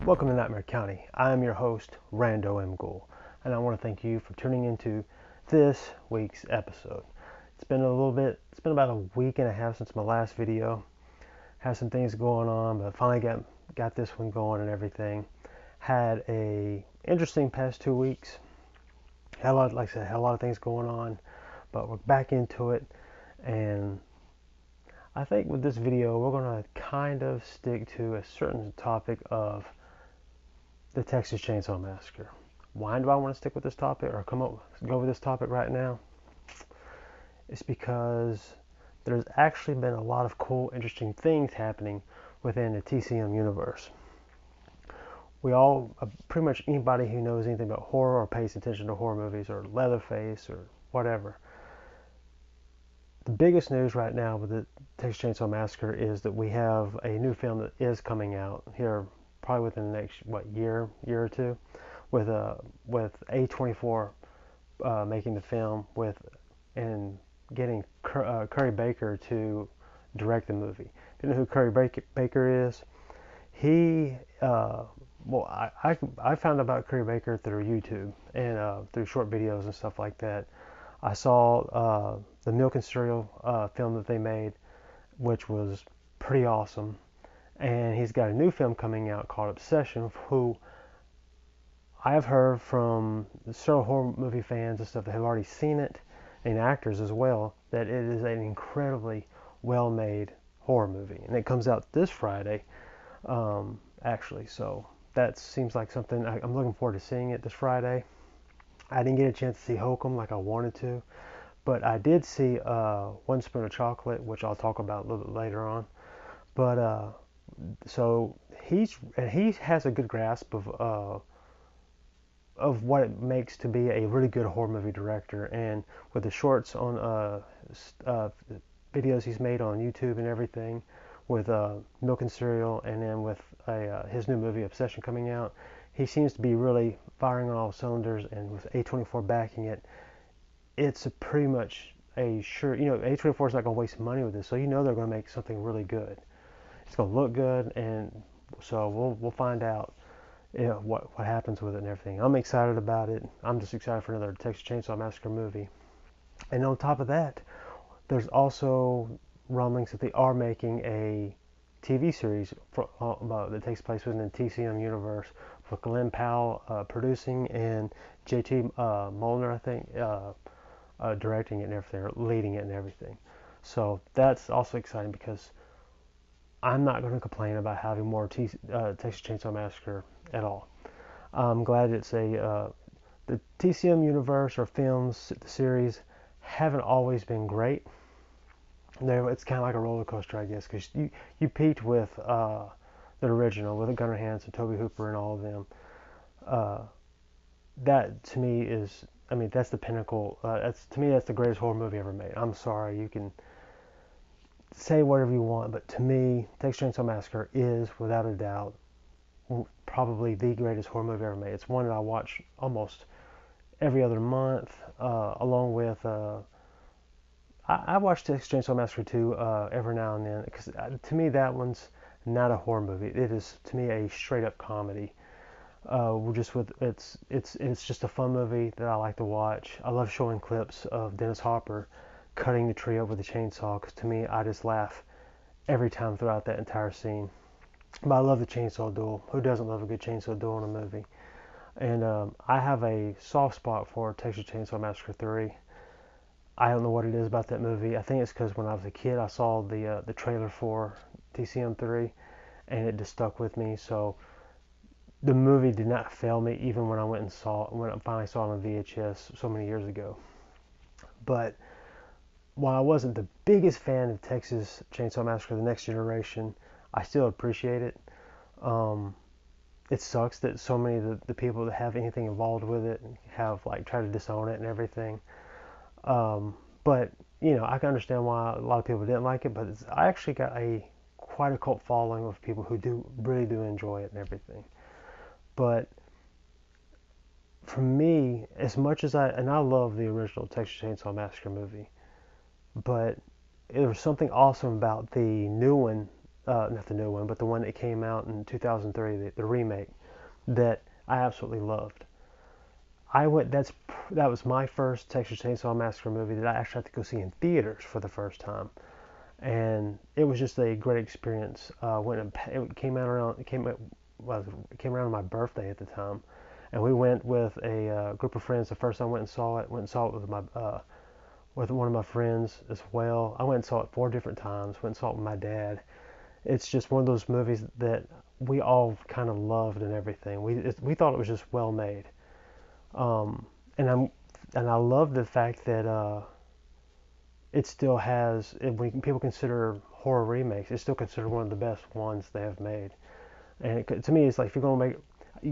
Welcome to Nightmare County. I am your host, Rando M. Ghoul, and I want to thank you for tuning into this week's episode. It's been about a week and a half since my last video. Had some things going on, but finally got this one going and everything. Had a interesting past 2 weeks. Had a lot of things going on, but we're back into it, and I think with this video, we're going to kind of stick to a certain topic of the Texas Chainsaw Massacre. Why do I want to stick with this topic or go with this topic right now? It's because there's actually been a lot of cool, interesting things happening within the TCM universe. We all, pretty much anybody who knows anything about horror or pays attention to horror movies or Leatherface or whatever, the biggest news right now with the Texas Chainsaw Massacre is that we have a new film that is coming out here probably within the next year or two, with A24 making the film and getting Curry Baker to direct the movie. If you know who Curry Baker is, he I found out about Curry Baker through YouTube and through short videos and stuff like that. I saw the Milk and Cereal film that they made, which was pretty awesome. And he's got a new film coming out called Obsession, who I have heard from several horror movie fans and stuff that have already seen it, and actors as well, that it is an incredibly well-made horror movie. And it comes out this Friday, actually. So that seems like something I'm looking forward to seeing it this Friday. I didn't get a chance to see Hokum like I wanted to, but I did see One Spoon of Chocolate, which I'll talk about a little bit later on. But so he has a good grasp of what it makes to be a really good horror movie director, and with the shorts on videos he's made on YouTube and everything, with Milk and Cereal, and then with his new movie Obsession coming out, he seems to be really firing on all cylinders, and with A24 backing it, it's pretty much a sure, A24 is not going to waste money with this, so they're going to make something really good. It's going to look good, and so we'll find out what happens with it and everything. I'm excited about it. I'm just excited for another Texas Chainsaw Massacre movie. And on top of that, there's also rumblings that they are making a TV series that takes place within the TCM universe, with Glenn Powell producing and JT Molnar, I think, directing it and everything, or leading it and everything. So that's also exciting because I'm not going to complain about having more Texas Chainsaw Massacre at all. I'm glad it's the TCM universe or films, the series, haven't always been great. It's kind of like a roller coaster, I guess, because you peaked with the original, with Gunnar Hansen, Tobe Hooper, and all of them. That to me is, that's the pinnacle. That's the greatest horror movie ever made. I'm sorry, you can say whatever you want, but to me, Texas Chainsaw Massacre is, without a doubt, probably the greatest horror movie ever made. It's one that I watch almost every other month, along with I watch Texas Chainsaw Massacre 2 every now and then, because to me that one's not a horror movie. It is, to me, a straight up comedy. It's just a fun movie that I like to watch. I love showing clips of Dennis Hopper cutting the tree up with a chainsaw, because to me, I just laugh every time throughout that entire scene. But I love the chainsaw duel. Who doesn't love a good chainsaw duel in a movie? And I have a soft spot for Texas Chainsaw Massacre 3. I don't know what it is about that movie. I think it's because when I was a kid, I saw the trailer for TCM 3, and it just stuck with me. So the movie did not fail me, even when I finally saw it on VHS so many years ago. But while I wasn't the biggest fan of Texas Chainsaw Massacre: The Next Generation, I still appreciate it. It sucks that so many of the people that have anything involved with it have tried to disown it and everything. But I can understand why a lot of people didn't like it. But I actually got quite a cult following of people who really do enjoy it and everything. But for me, as much as I love the original Texas Chainsaw Massacre movie, but there was something awesome about the new one not the new one, but the one that came out in 2003, the remake, that I absolutely loved. I went. That was my first Texas Chainsaw Massacre movie that I actually had to go see in theaters for the first time, and it was just a great experience. It came out around it came around my birthday at the time, and we went with a group of friends. The first time I went and saw it. Went and saw it with one of my friends as well. I went and saw it 4 different times. Went and saw it with my dad. It's just one of those movies that we all kind of loved and everything. We thought it was just well made. Um, and I love the fact that it still has. When people consider horror remakes, it's still considered one of the best ones they have made. And to me, it's like if you're going to make,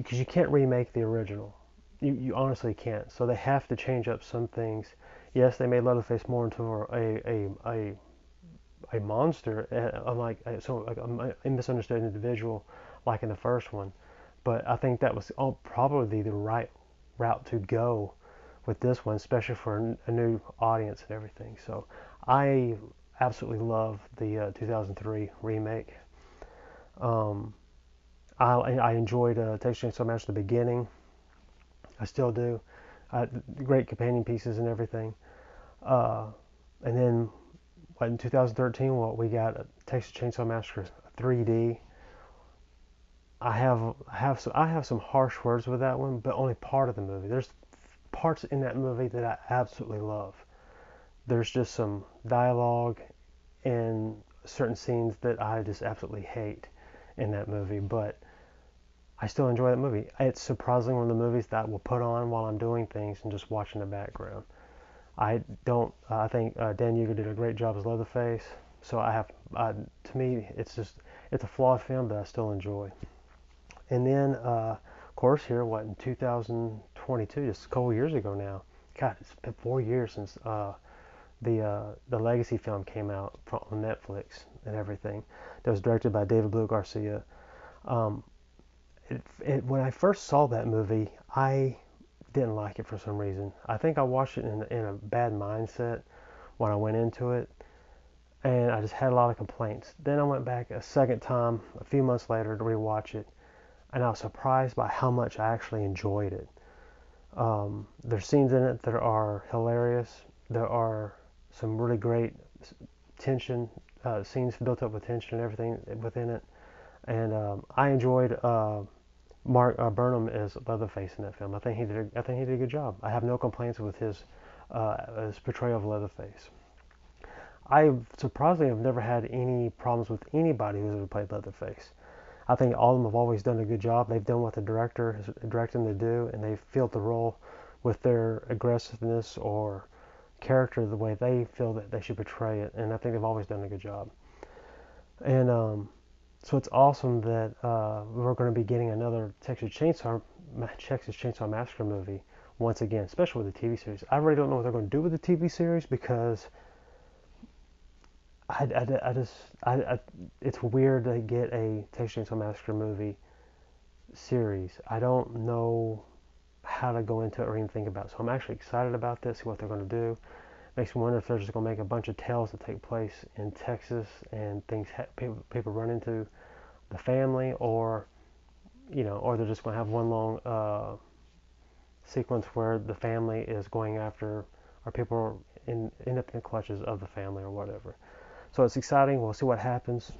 because you can't remake the original, you honestly can't. So they have to change up some things. Yes, they made Leatherface more into a monster, unlike like a misunderstood individual, like in the first one. But I think that was probably the right route to go with this one, especially for a new audience and everything. So I absolutely love the 2003 remake. Um, I enjoyed Texas Chainsaw Massacre at the beginning. I still do. Great companion pieces and everything. Uh, and then in 2013, we got Texas Chainsaw Massacre 3D. I have some harsh words with that one, but only part of the movie. There's parts in that movie that I absolutely love. There's just some dialogue and certain scenes that I just absolutely hate in that movie, but I still enjoy that movie. It's surprisingly one of the movies that I will put on while I'm doing things and just watch in the background. I don't. I think Dan Yeager did a great job as Leatherface. So I have. To me, it's a flawed film, but I still enjoy. And then, of course, here in 2022, just a couple years ago now. God, it's been 4 years since the Legacy film came out on Netflix and everything. That was directed by David Blue Garcia. Um, when I first saw that movie, I didn't like it for some reason. I think I watched it in a bad mindset when I went into it, and I just had a lot of complaints. Then I went back a second time a few months later to rewatch it, and I was surprised by how much I actually enjoyed it. There's scenes in it that are hilarious. There are some really great tension scenes built up with tension and everything within it, and I enjoyed Mark Burnham as Leatherface in that film. I think he did a good job. I have no complaints with his portrayal of Leatherface. I surprisingly have never had any problems with anybody who's ever played Leatherface. I think all of them have always done a good job. They've done what the director has directed them to do, and they've filled the role with their aggressiveness or character the way they feel that they should portray it. And I think they've always done a good job. And so it's awesome that we're going to be getting another Texas Chainsaw Massacre movie once again, especially with the TV series. I really don't know what they're going to do with the TV series because it's weird to get a Texas Chainsaw Massacre movie series. I don't know how to go into it or even think about it. So I'm actually excited about this, see what they're going to do. Makes me wonder if they're just going to make a bunch of tales that take place in Texas and things people run into the family, or or they're just going to have one long sequence where the family is going after, or people end up in the clutches of the family or whatever. So it's exciting. We'll see what happens.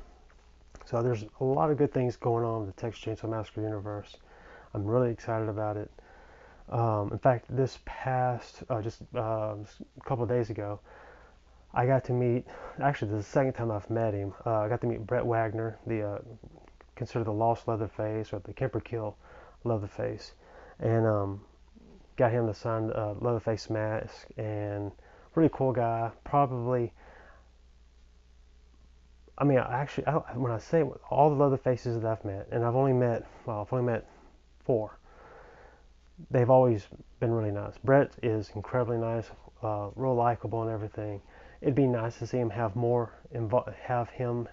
So there's a lot of good things going on in the Texas Chainsaw Massacre universe. I'm really excited about it. In fact, this past, just a couple of days ago, I got to meet, actually this is the second time I've met him. I got to meet Brett Wagner, considered the lost Leatherface or the Kemper-Kill Leatherface, and got him to sign Leatherface mask, and really cool guy. Probably, I mean, actually, when I say all the Leatherfaces that I've met, and I've only met 4, they've always been really nice. Brett is incredibly nice, real likable and everything. It'd be nice to see him have him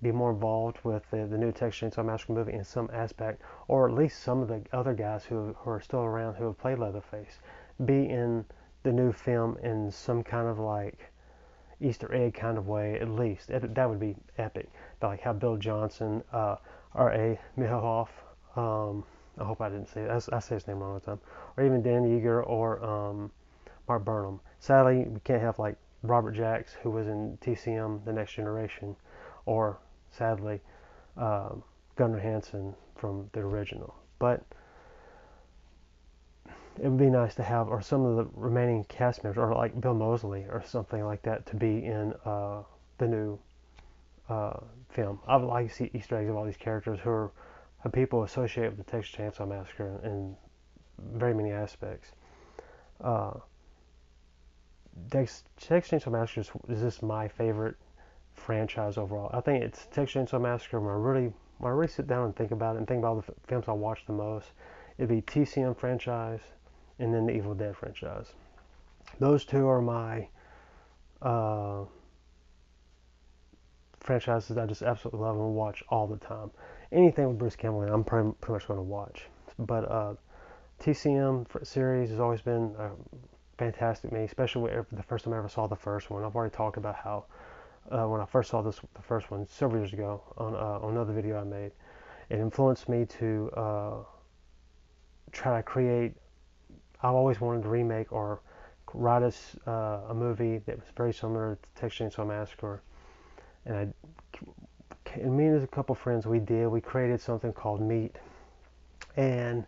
be more involved with the new Texas Chainsaw Massacre movie in some aspect, or at least some of the other guys who are still around who have played Leatherface, be in the new film in some kind of like, Easter egg kind of way, at least. That would be epic. Like how Bill Johnson, R.A. Mihalov, I hope I didn't say it. I say his name wrong all the time. Or even Dan Yeager or Mark Burnham. Sadly, we can't have like Robert Jacks, who was in TCM, The Next Generation, or sadly, Gunnar Hansen from the original. But it would be nice to have, or some of the remaining cast members, or like Bill Moseley or something like that, to be in the new film. I would like to see Easter eggs of all these characters who are people associated with the Texas Chainsaw Massacre in very many aspects. Uh, Texas Chainsaw Massacre is just my favorite franchise overall. I think it's Texas Chainsaw Massacre when I really sit down and think about it and think about all the films I watch the most. It'd be TCM franchise and then the Evil Dead franchise. Those two are my uh, franchises I just absolutely love and watch all the time. Anything with Bruce Campbell in, I'm pretty much going to watch. But TCM series has always been fantastic to me, especially the first time I ever saw the first one. I've already talked about how when I first saw the first one several years ago on another video I made, it influenced me to try to create. I've always wanted to remake or write a movie that was very similar to Texas Chainsaw Massacre, and me and a couple friends we created something called Meat, and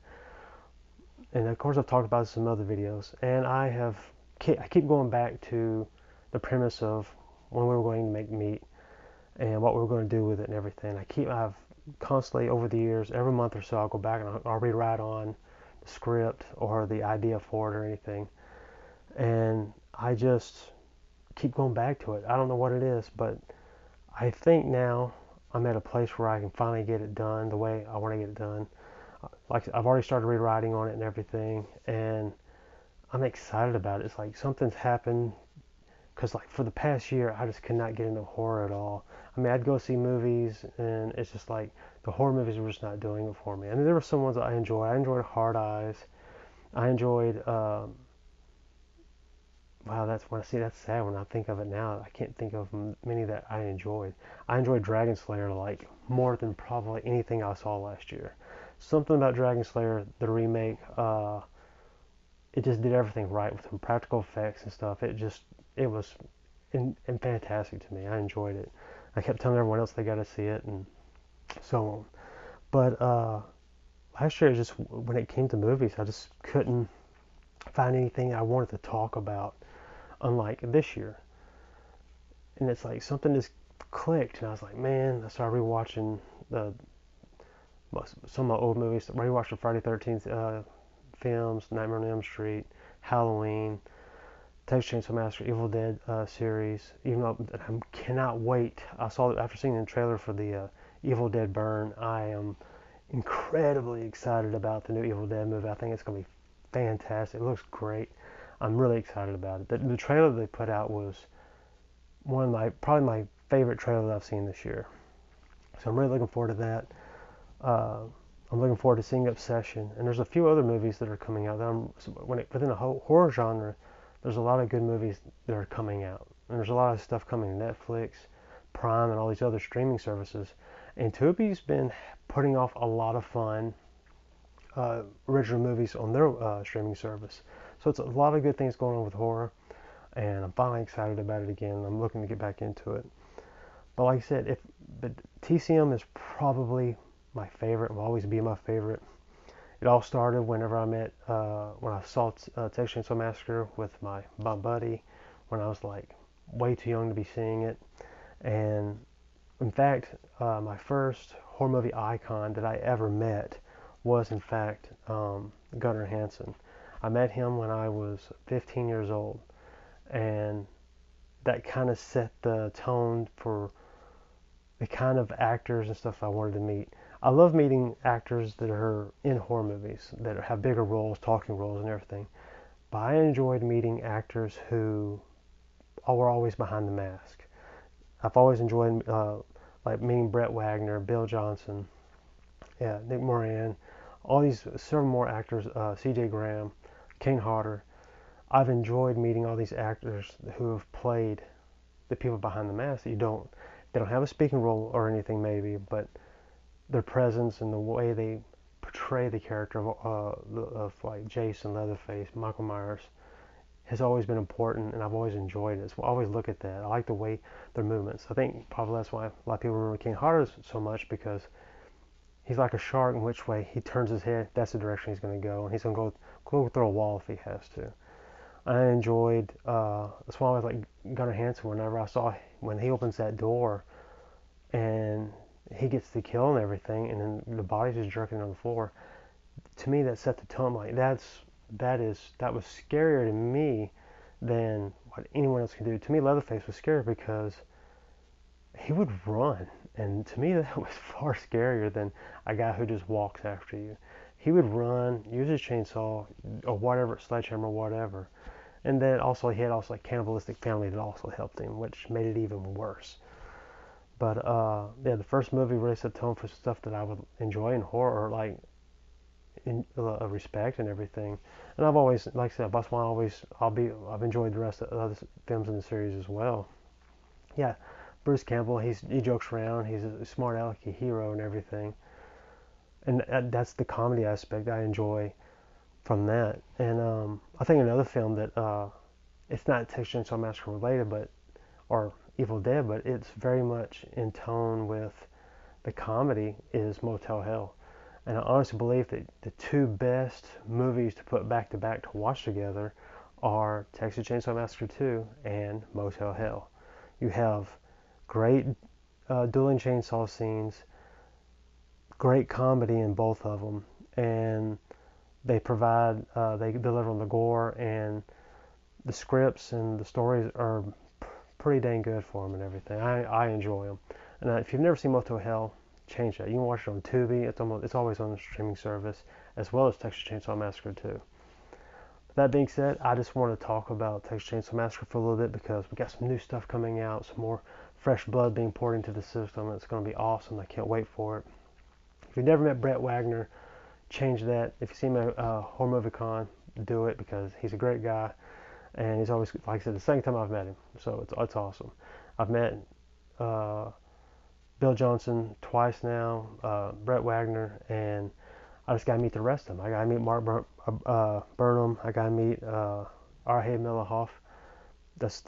of course I've talked about this in some other videos, and I keep going back to the premise of when we were going to make Meat and what we were going to do with it and everything. I've constantly over the years, every month or so, I'll go back and I'll rewrite on the script or the idea for it or anything, and I just keep going back to it. I don't know what it is, but I think now I'm at a place where I can finally get it done the way I want to get it done. Like I've already started rewriting on it and everything, and I'm excited about it. It's like something's happened because like for the past year I just could not get into horror at all. I mean, I'd go see movies and it's just like the horror movies were just not doing it for me. I mean, there were some ones that I enjoyed. I enjoyed Hard Eyes. I enjoyed wow, that's sad when I think of it now. I can't think of many that I enjoyed. I enjoyed Dragon Slayer like more than probably anything I saw last year. Something about Dragon Slayer, the remake, it just did everything right with some practical effects and stuff. It was fantastic to me. I enjoyed it. I kept telling everyone else they got to see it and so on. But last year, just when it came to movies, I just couldn't find anything I wanted to talk about, unlike this year. And it's like something just clicked, and I was like, man, I started rewatching some of my old movies. I rewatched the Friday 13th films, Nightmare on Elm Street, Halloween, Texas Chainsaw Massacre, Evil Dead series. Even though I cannot wait. I saw it after seeing the trailer for the Evil Dead Burn. I am incredibly excited about the new Evil Dead movie. I think it's going to be fantastic. It looks great. I'm really excited about it. The trailer they put out was probably my favorite trailer that I've seen this year. So I'm really looking forward to that. I'm looking forward to seeing Obsession, and there's a few other movies that are coming out. Within the horror genre, there's a lot of good movies that are coming out, and there's a lot of stuff coming to Netflix, Prime, and all these other streaming services. And Tubi's been putting off a lot of fun original movies on their streaming service. So it's a lot of good things going on with horror, and I'm finally excited about it again. I'm looking to get back into it. But like I said, but TCM is probably my favorite, will always be my favorite. It all started when I saw Texas Chainsaw Massacre with my buddy when I was like way too young to be seeing it. And in fact, my first horror movie icon that I ever met was in fact Gunnar Hansen. I met him when I was 15 years old, and that kind of set the tone for the kind of actors and stuff I wanted to meet. I love meeting actors that are in horror movies, that have bigger roles, talking roles and everything. But I enjoyed meeting actors who were always behind the mask. I've always enjoyed like meeting Brett Wagner, Bill Johnson, yeah, Nick Moran, all these several more actors, C.J. Graham, Kane Hodder. I've enjoyed meeting all these actors who have played the people behind the mask that they don't have a speaking role or anything maybe, but their presence and the way they portray the character of like Jason, Leatherface, Michael Myers has always been important, and I've always enjoyed it. So I always look at that. I like the way their movements. I think probably that's why a lot of people remember King Horror so much, because he's like a shark in which way he turns his head, that's the direction he's going to go, and he's going to go through a wall if he has to. I enjoyed, that's why I was like Gunnar Hansen whenever I saw when he opens that door and he gets the kill and everything, and then the body's just jerking on the floor. To me, that set the tone. Like that was scarier to me than what anyone else could do. To me, Leatherface was scary because he would run, and to me that was far scarier than a guy who just walks after you. He would run, use his chainsaw or whatever, sledgehammer, whatever, and then also he had also like cannibalistic family that also helped him, which made it even worse. But yeah, the first movie really set the tone for stuff that I would enjoy in horror, like in respect and everything. And I've always, like I said, that's why I've enjoyed the rest of the other films in the series as well. Yeah, Bruce Campbell, he jokes around, he's a smart alecky hero and everything, and that's the comedy aspect I enjoy from that. And I think another film that it's not Texas Chainsaw Massacre related, but or Evil Dead, but it's very much in tone with the comedy is Motel Hell. And I honestly believe that the two best movies to put back to back to watch together are Texas Chainsaw Massacre 2 and Motel Hell. You have great dueling chainsaw scenes, great comedy in both of them, and they deliver on the gore, and the scripts and the stories are pretty dang good for them and everything. I enjoy them. And if you've never seen Motel Hell, change that. You can watch it on Tubi. It's always on the streaming service, as well as Texas Chainsaw Massacre 2. That being said, I just want to talk about Texas Chainsaw Massacre for a little bit because we got some new stuff coming out, some more fresh blood being poured into the system. It's going to be awesome. I can't wait for it. If you've never met Brett Wagner, change that. If you see him at Horror Movie Con, do it because he's a great guy. And he's always, like I said, the second time I've met him. So it's awesome. I've met Bill Johnson twice now, Brett Wagner, and I just got to meet the rest of them. I got to meet Mark Burnham. I got to meet Arhe Millihoff. That's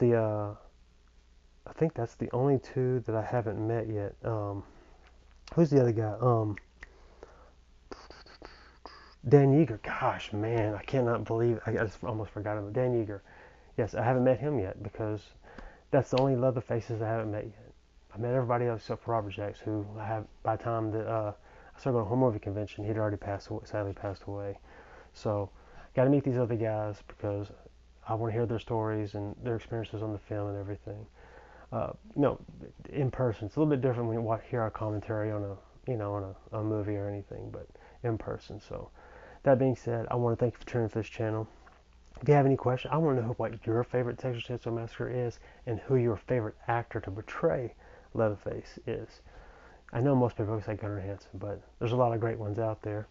I think that's the only two that I haven't met yet. Who's the other guy? Dan Yeager. Gosh, man, I cannot believe I just almost forgot him. Dan Yeager. Yes, I haven't met him yet because that's the only Leatherfaces I haven't met yet. I met everybody else except for Robert Jacks, who I have by the time that I started going to a horror movie convention, he'd already sadly passed away. So, got to meet these other guys because I want to hear their stories and their experiences on the film and everything. In person, it's a little bit different when you hear our commentary on a movie or anything, but in person. So, that being said, I want to thank you for tuning in for this channel. If you have any questions, I want to know what your favorite Texas Chainsaw Massacre is and who your favorite actor to portray Leatherface is. I know most people say Gunnar Hansen, but there's a lot of great ones out there.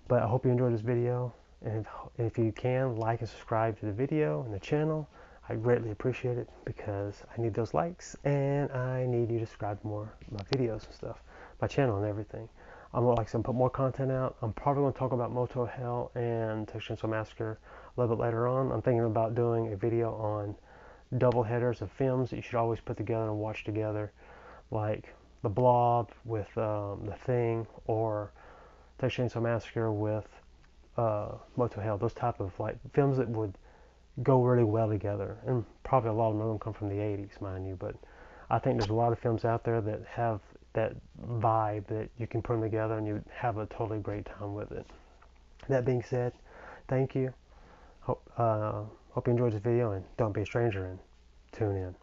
But I hope you enjoyed this video, and if you can, like and subscribe to the video and the channel. I greatly appreciate it because I need those likes, and I need you to subscribe to more of my videos and stuff, my channel and everything. I'm going to put more content out. I'm probably going to talk about Motel Hell and Texas Chainsaw Massacre a little bit later on. I'm thinking about doing a video on double headers of films that you should always put together and watch together, like The Blob with The Thing, or Texas Chainsaw Massacre with Motel Hell. Those type of like films that would go really well together, and probably a lot of them come from the 80s, mind you, but I think there's a lot of films out there that have that vibe that you can put them together and you have a totally great time with it. That being said, thank you. Hope you enjoyed this video, and don't be a stranger, and tune in.